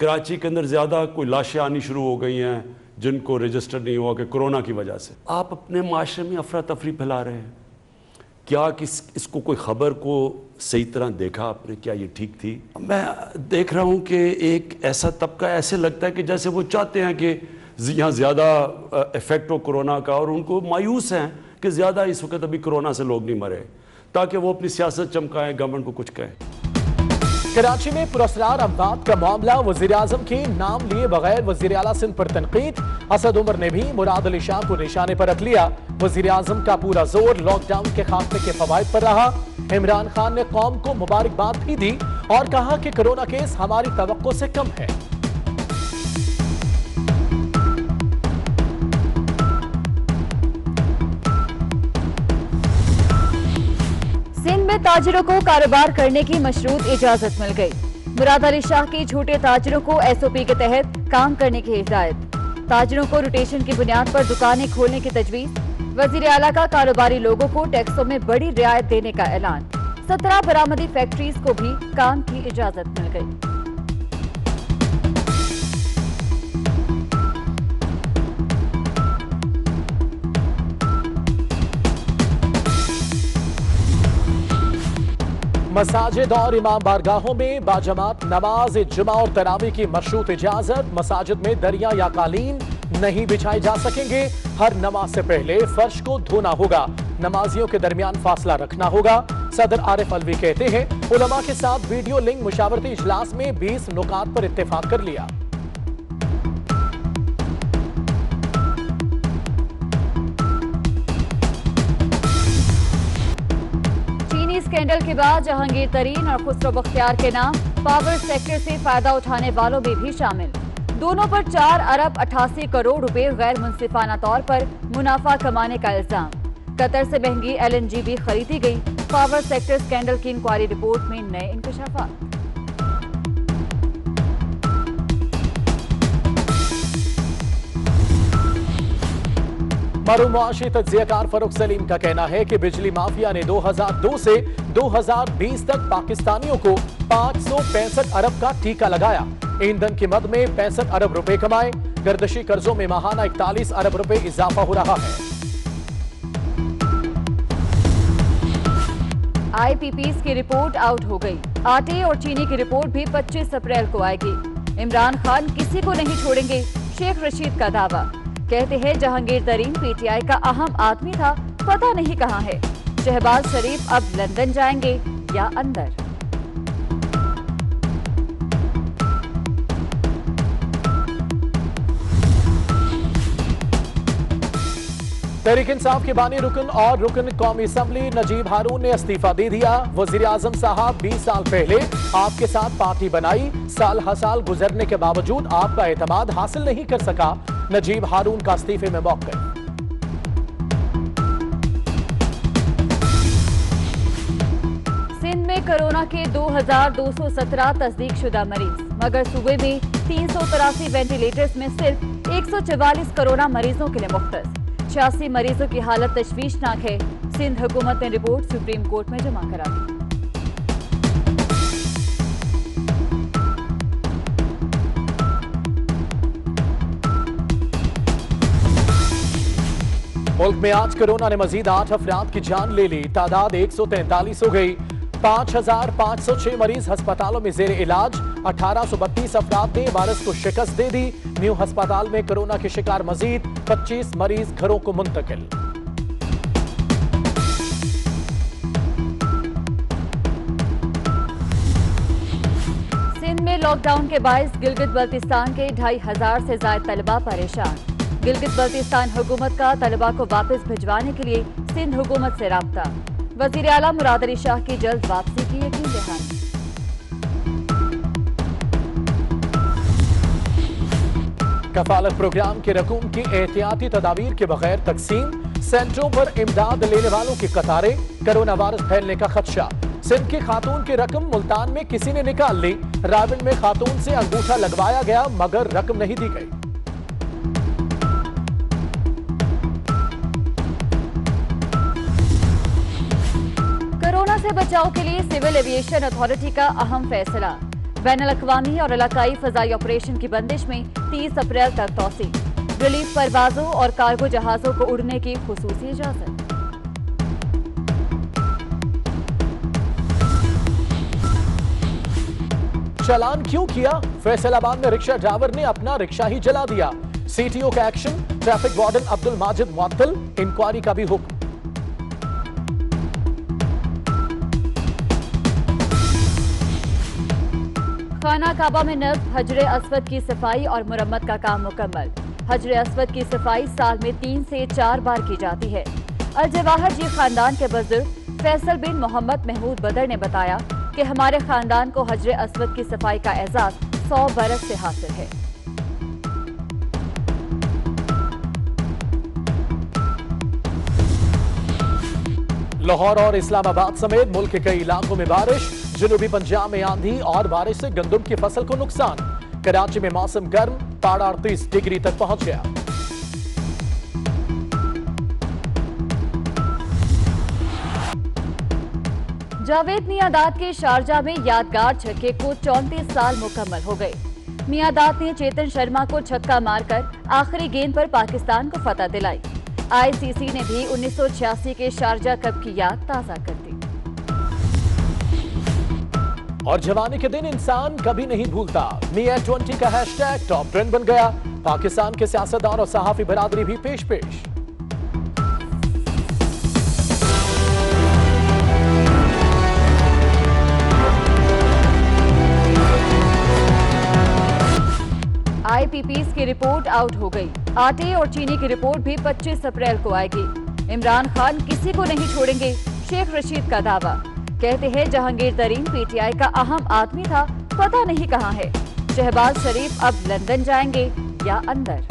कराची के अंदर ज़्यादा कोई लाशें आनी शुरू हो गई हैं जिनको रजिस्टर नहीं हुआ कि कोरोना की वजह से। आप अपने माशरे में अफरा तफरी फैला रहे हैं। क्या इसको कोई ख़बर को सही तरह देखा आपने? क्या ये ठीक थी? मैं देख रहा हूँ कि एक ऐसा तबका ऐसे लगता है कि जैसे वो चाहते हैं कि यहाँ ज़्यादा इफ़ेक्ट हो कोरोना का, और उनको मायूस हैं कि ज़्यादा इस वक्त अभी कोरोना से लोग नहीं मरे, ताकि वो अपनी सियासत चमकाएं, गवर्नमेंट को कुछ कहें। कराची में पुरस्कार अमवात का मामला, वज़ीर-ए-आज़म के नाम लिए बगैर वज़ीर-ए-आला सिंध पर तनकीद। असद उमर ने भी मुराद अली शाह को निशाने पर रख लिया। वज़ीर-ए-आज़म का पूरा जोर लॉकडाउन के खात्मे के फवाइद पर रहा। इमरान खान ने कौम को मुबारकबाद भी दी और कहा कि कोरोना केस हमारी तवक्को से कम है। सिंध में ताजिरों को कारोबार करने की मशरूत इजाजत मिल गई। मुराद अली शाह की झूठे ताजिरों को SOP के तहत काम करने की हिदायत। ताजिरों को रोटेशन की बुनियाद पर दुकानें खोलने की तजवीज। वजीर आला का कारोबारी लोगों को टैक्सों में बड़ी रियायत देने का ऐलान। 17 बरामदी फैक्ट्रीज को भी काम की इजाजत मिल गई। मसाजिद और इमाम बारगाहों में बाजमात नमाज जुमा और तरावी की मशरूत इजाजत। मसाजिद में दरिया या कालीन नहीं बिछाए जा सकेंगे। हर नमाज से पहले फर्श को धोना होगा। नमाजियों के दरमियान फासला रखना होगा। सदर आरिफ अलवी कहते हैं, उलमा के साथ वीडियो लिंक मुशावरती इजलास में 20 नुकात पर इत्तेफाक कर लिया। स्कैंडल के बाद जहांगीर तरीन और खुसरो बख्तियार के नाम पावर सेक्टर से फायदा उठाने वालों में भी शामिल। दोनों पर 4 अरब 88 करोड़ रुपए गैर मुनसिफाना तौर पर मुनाफा कमाने का इल्जाम। कतर से महंगी LNG भी खरीदी गई। पावर सेक्टर स्कैंडल की इंक्वायरी रिपोर्ट में नए इंकशाफात। मरूम मुआशी तज्जियाकार फरूख सलीम का कहना है कि बिजली माफिया ने 2002 से 2020 तक पाकिस्तानियों को 565 अरब का टीका लगाया। ईंधन की मद में 65 अरब रुपए कमाए। गर्दशी कर्जों में माहाना 41 अरब रुपए इजाफा हो रहा है। IPPs की रिपोर्ट आउट हो गई। आटे और चीनी की रिपोर्ट भी 25 अप्रैल को आएगी। इमरान खान किसी को नहीं छोड़ेंगे, शेख रशीद का दावा। कहते हैं जहांगीर तरीन PTI का अहम आदमी था, पता नहीं कहां है। शहबाज शरीफ अब लंदन जाएंगे या अंदर। तहरीक इंसाफ के बानी रुकन और रुकन कौमी असम्बली नजीब हारून ने इस्तीफा दे दिया। वजीर आजम साहब 20 साल पहले आपके साथ पार्टी बनाई, साल हर साल गुजरने के बावजूद आपका एतमाद हासिल नहीं कर सका। नजीब हारून का इस्तीफे में मौक़िफ़। सिंध में कोरोना के 2217 तस्दीक शुदा मरीज, मगर सूबे में 383 वेंटिलेटर्स में सिर्फ 144 कोरोना मरीजों के लिए मुख्तस। 86 मरीजों की हालत तशवीशनाक है। सिंध हुकूमत ने रिपोर्ट सुप्रीम कोर्ट में जमा करा दी। मुल्क में आज कोरोना ने मजीद 8 अफराद की जान ले ली। तादाद 143 हो गई। 5506 मरीज अस्पतालों में जेर इलाज। 1832 अफराद ने वायरस को शिकस्त दे दी। न्यू अस्पताल में कोरोना के शिकार मजीद 25 मरीज घरों को मुंतकिल। सिंध में लॉकडाउन के बायस गिलगित बल्तिस्तान के 2500 से ज्यादा तलबा परेशान। गिलगित बल्तिस्तान हुकूमत का तलबा को वापस भिजवाने के लिए सिंध हुकूमत से राब्ता। वजीर आला मुराद अली शाह की जल्द वापसी की यकीन दहानी। कफालत प्रोग्राम के रकूम की एहतियाती तदाबीर के बगैर तकसीम। सेंटरों पर इमदाद लेने वालों की कतारें। कोरोना वायरस फैलने का खदशा। सिंध की खातून की रकम मुल्तान में किसी ने निकाल ली। रावल में खातून से अंगूठा लगवाया गया मगर रकम नहीं दी गई। कोरोना से बचाव के लिए सिविल एविएशन अथॉरिटी का अहम फैसला। बैनुल-अक़वामी और इलाकाई फ़ज़ाई ऑपरेशन की बंदिश में 30 अप्रैल तक तौसी। रिलीफ परवाजों और कार्गो जहाजों को उड़ने की खुसूसी इजाजत। चालान क्यों किया? फैसलाबाद में रिक्शा ड्राइवर ने अपना रिक्शा ही जला दिया। सीटीओ का action, traffic warden Abdul Majid मुअत्तल, इंक्वायरी का भी हुक्म। खाना काबा में नस्ब हजरे अस्वद की सफाई और मुरम्मत का काम मुकम्मल। हजरे अस्वद की सफाई साल में 3 से 4 बार की जाती है। अल-जवाहर जी खानदान के बुजुर्ग फैसल बिन मोहम्मद महमूद बदर ने बताया कि हमारे खानदान को हजरे अस्वद की सफाई का एजाज 100 बरस से हासिल है। लाहौर और इस्लामाबाद समेत मुल्क के कई इलाकों में बारिश। जनूबी पंजाब में आंधी और बारिश से गंदम की फसल को नुकसान। कराची में मौसम गर्म, पारा 38 डिग्री तक पहुंच गया। जावेद मियादाद के शारजा में यादगार छक्के को 34 साल मुकम्मल हो गए। मियादाद ने चेतन शर्मा को छक्का मारकर आखिरी गेंद पर पाकिस्तान को फतह दिलाई। आईसीसी ने भी 1986 के शारजा कप की याद ताजा कर दी। और जवानी के दिन इंसान कभी नहीं भूलता। मियां 20 का हैशटैग टॉप ट्रेंड बन गया। पाकिस्तान के सियासतदान और सहाफी बरादरी भी पेश पेश। आईपीपीस की रिपोर्ट आउट हो गई। आटे और चीनी की रिपोर्ट भी 25 अप्रैल को आएगी। इमरान खान किसी को नहीं छोड़ेंगे, शेख रशीद का दावा। कहते हैं जहांगीर तरीन पीटीआई का अहम आदमी था, पता नहीं कहां है। शहबाज शरीफ अब लंदन जाएंगे या अंदर।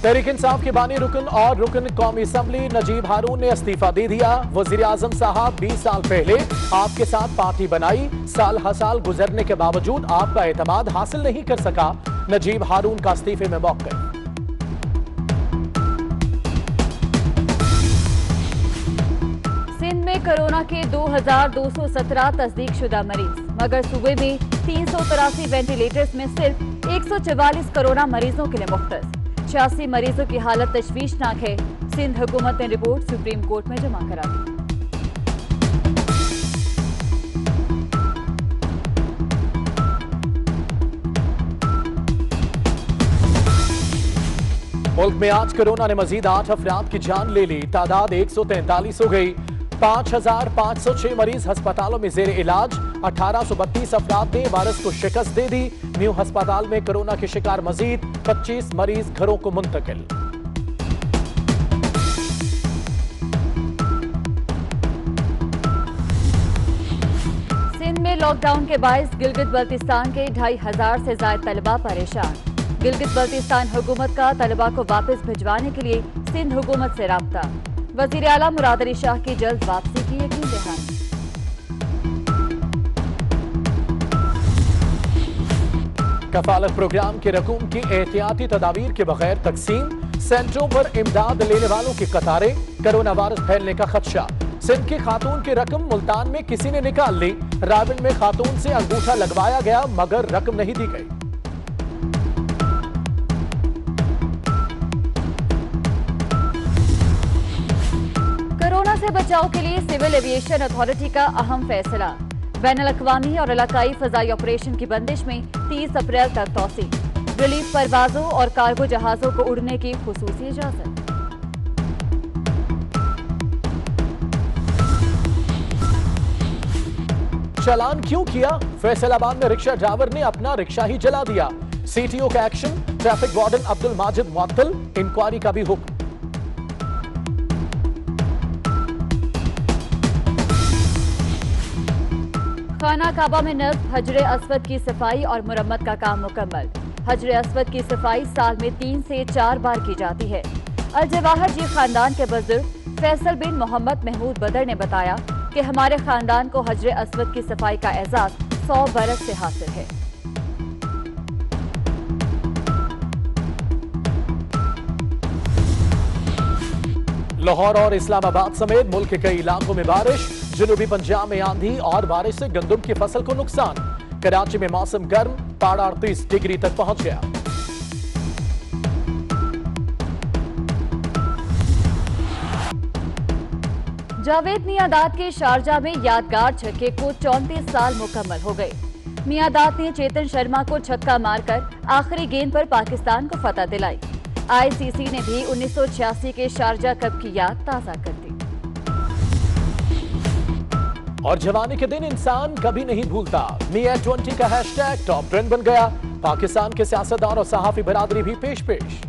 तहरीक इंसाफ के बानी रुकन और रुकन कौमी असम्बली नजीब हारून ने इस्तीफा दे दिया। वजीर आजम साहब 20 साल पहले आपके साथ पार्टी बनाई, साल हर साल गुजरने के बावजूद आपका एतमाद हासिल नहीं कर सका। नजीब हारून का इस्तीफे में मौक़िफ़। सिंध में कोरोना के 2217 तस्दीक शुदा मरीज, मगर सूबे में 383 वेंटिलेटर्स में सिर्फ 144 कोरोना मरीजों के लिए मुख्तस। 86 मरीजों की हालत तशवीशनाक है। सिंध हुकूमत ने रिपोर्ट सुप्रीम कोर्ट में जमा करा दी। मुल्क में आज कोरोना ने मजीद 8 अफराद की जान ले ली। तादाद 143 हो गई। 5506 मरीज अस्पतालों में जेर इलाज। 1832 अफराद ने वायरस को शिकस्त दे दी। न्यू अस्पताल में कोरोना के शिकार मजीद 25 मरीज घरों को मुंतकिल। सिंध में लॉकडाउन के बायस गिलगित बल्तिस्तान के 2500 से ज्यादा तलबा परेशान। गिलगित बल्तिस्तान हुकूमत का तलबा को वापस भिजवाने के लिए सिंध हुकूमत से राब्ता। वजीर आला मुराद अली शाह की जल्द वापसी की यकीन दहानी। कफालत प्रोग्राम के रकूम की एहतियाती तदाबीर के बगैर तकसीम। सेंटरों पर इमदाद लेने वालों की कतारें। कोरोना वायरस फैलने का खदशा। सिंध की खातून की रकम मुल्तान में किसी ने निकाल ली। राविन में खातून से अंगूठा लगवाया गया मगर रकम नहीं दी गई। कोरोना से बचाव के लिए सिविल एविएशन अथॉरिटी का अहम फैसला। बैनुल-अक़वामी और इलाकाई फ़ज़ाई ऑपरेशन की बंदिश में 30 अप्रैल तक तौसी। रिलीफ परवाजों और कार्गो जहाजों को उड़ने की खुसूसी इजाजत। चालान क्यों किया? फैसलाबाद में रिक्शा ड्राइवर ने अपना रिक्शा ही जला दिया। सीटीओ का action, traffic warden Abdul Majid मुअत्तल, इंक्वायरी का भी हुक्म। खाना काबा में नस्ब हजरे अस्वद की सफाई और मुरम्मत का काम मुकम्मल। हजरे अस्वद की सफाई साल में 3 से 4 बार की जाती है। अल-जवाहर जी खानदान के बुजुर्ग फैसल बिन मोहम्मद महमूद बदर ने बताया कि हमारे खानदान को हजरे अस्वद की सफाई का एजाज 100 बरस से हासिल है। लाहौर और इस्लामाबाद समेत मुल्क के कई इलाकों में बारिश, जनूबी पंजाब में आंधी और बारिश से गंदम की फसल को नुकसान। कराची में मौसम गर्म, पारा 38 डिग्री तक पहुंच गया। जावेद मियांदाद के शारजा में यादगार छक्के को 34 साल मुकम्मल हो गए। मियांदाद ने चेतन शर्मा को छक्का मारकर आखिरी गेंद पर पाकिस्तान को फतह दिलाई। आईसीसी ने भी 1986 के शारजा कप की याद ताजा कर दी। और जवानी के दिन इंसान कभी नहीं भूलता। मिया 20 का हैशटैग टॉप ट्रेंड बन गया। पाकिस्तान के सियासतदान और सहाफी बरादरी भी पेश पेश।